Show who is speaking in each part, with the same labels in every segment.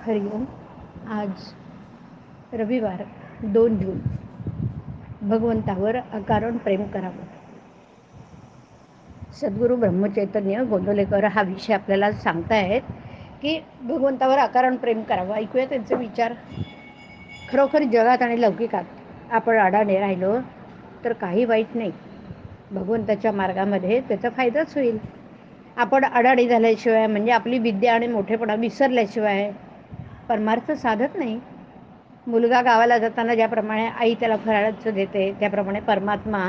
Speaker 1: हरिओम. आज रविवार 2 जून. भगवंतावर अकारण प्रेम करावं. सद्गुरू ब्रह्मचैतन्य गोंदवलेकर हा विषय आपल्याला सांगतायत की भगवंतावर अकारण प्रेम करावं. ऐकूया त्यांचे विचार. खरोखर जगात आणि लौकिकात आपण अडाणी राहिलो तर काही वाईट नाही. भगवंताच्या मार्गामध्ये त्याचा फायदाच होईल. आपण अडाणी झाल्याशिवाय म्हणजे आपली विद्या आणि मोठेपणा विसरल्याशिवाय परमार्थ साधत नाही. मुलगा गावाला जाताना ज्याप्रमाणे आई त्याला फराळाचं देते त्याप्रमाणे परमात्मा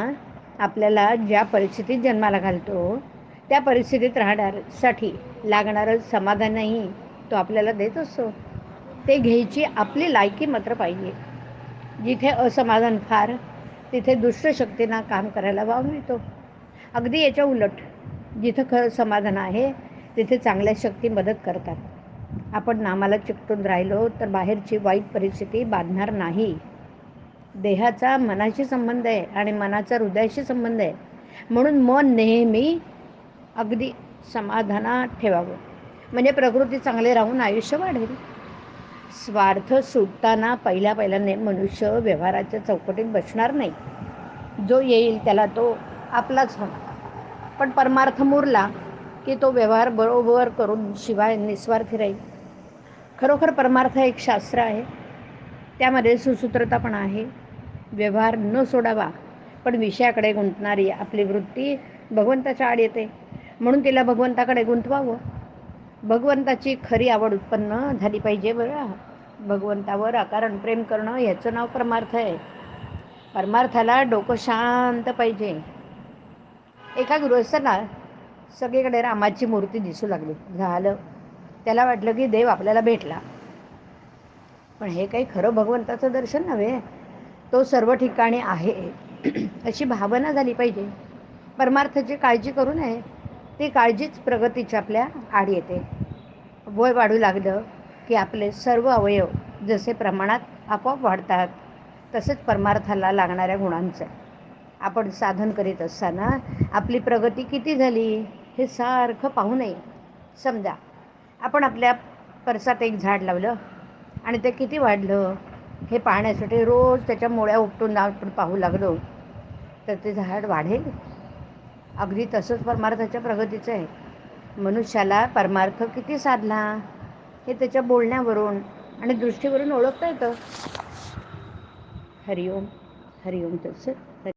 Speaker 1: आपल्याला ज्या परिस्थितीत जन्माला घालतो त्या परिस्थितीत राहण्यासाठी लागणारं समाधानही तो आपल्याला देत असतो. ते घ्यायची आपली लायकी मात्र पाहिजे. जिथे असमाधान फार तिथे दुष्ट शक्तींना काम करायला वाव मिळतो. अगदी याच्या उलट जिथं खरं समाधान आहे तिथे चांगल्या शक्ती मदत करतात. आपण नामाला चिकटून राहिलो तर बाहेरची वाईट परिस्थिती बाधणार नाही. देहाचा मनाशी संबंध आहे आणि मनाचा हृदयाशी संबंध आहे. म्हणून मन नेहमी अगदी समाधानात ठेवावं. म्हणजे प्रकृती चांगली राहून आयुष्य वाढेल. स्वार्थ सुटताना पहिल्या मनुष्य व्यवहाराच्या चौकटीत बसणार नाही. जो येईल त्याला तो आपलाच होणार. पण परमार्थ मुरला की तो व्यवहार बरोबर करून शिवाय निस्वार्थी राहील. खरोखर परमार्थ एक शास्त्र आहे. त्यामध्ये सुसूत्रता पण आहे. व्यवहार न सोडावा पण विषयाकडे गुंतणारी आपली वृत्ती भगवंताच्या आड येते. म्हणून तिला भगवंताकडे गुंतवावं. भगवंताची खरी आवड उत्पन्न झाली पाहिजे. बरं, भगवंतावर अकारण प्रेम करणं ह्याचं नाव परमार्थ आहे. परमार्थाला डोकं शांत पाहिजे. एका गृहस्थाला सगळीकडे रामाची मूर्ती दिसू लागली. झालं, त्याला वाटलं की देव आपल्याला भेटला. पण हे काही खरं भगवंताचं दर्शन नव्हे. तो सर्व ठिकाणी आहे अशी भावना झाली पाहिजे. परमार्थाची काळजी करू नये. ती काळजीच प्रगतीच्या आपल्या आड येते. वय वाढू लागलं की आपले सर्व अवयव जसे प्रमाणात आपोआप वाढतात तसेच परमार्थाला लागणाऱ्या गुणांचं आपण साधन करीत असताना आपली प्रगती किती झाली हे सारखं पाहू नये. समजा आपण आपल्या परसात एक झाड लावलं आणि ते किती वाढलं हे पाहण्यासाठी रोज त्याच्या मुळ्या उपटून आपण पाहू लागलो तर ते झाड वाढेल. अगदी तसंच परमार्थाच्या प्रगतीचं आहे. मनुष्याला परमार्थ किती साधला हे त्याच्या बोलण्यावरून आणि दृष्टीवरून ओळखता येतं. हरिओम. हरिओम तत्सत.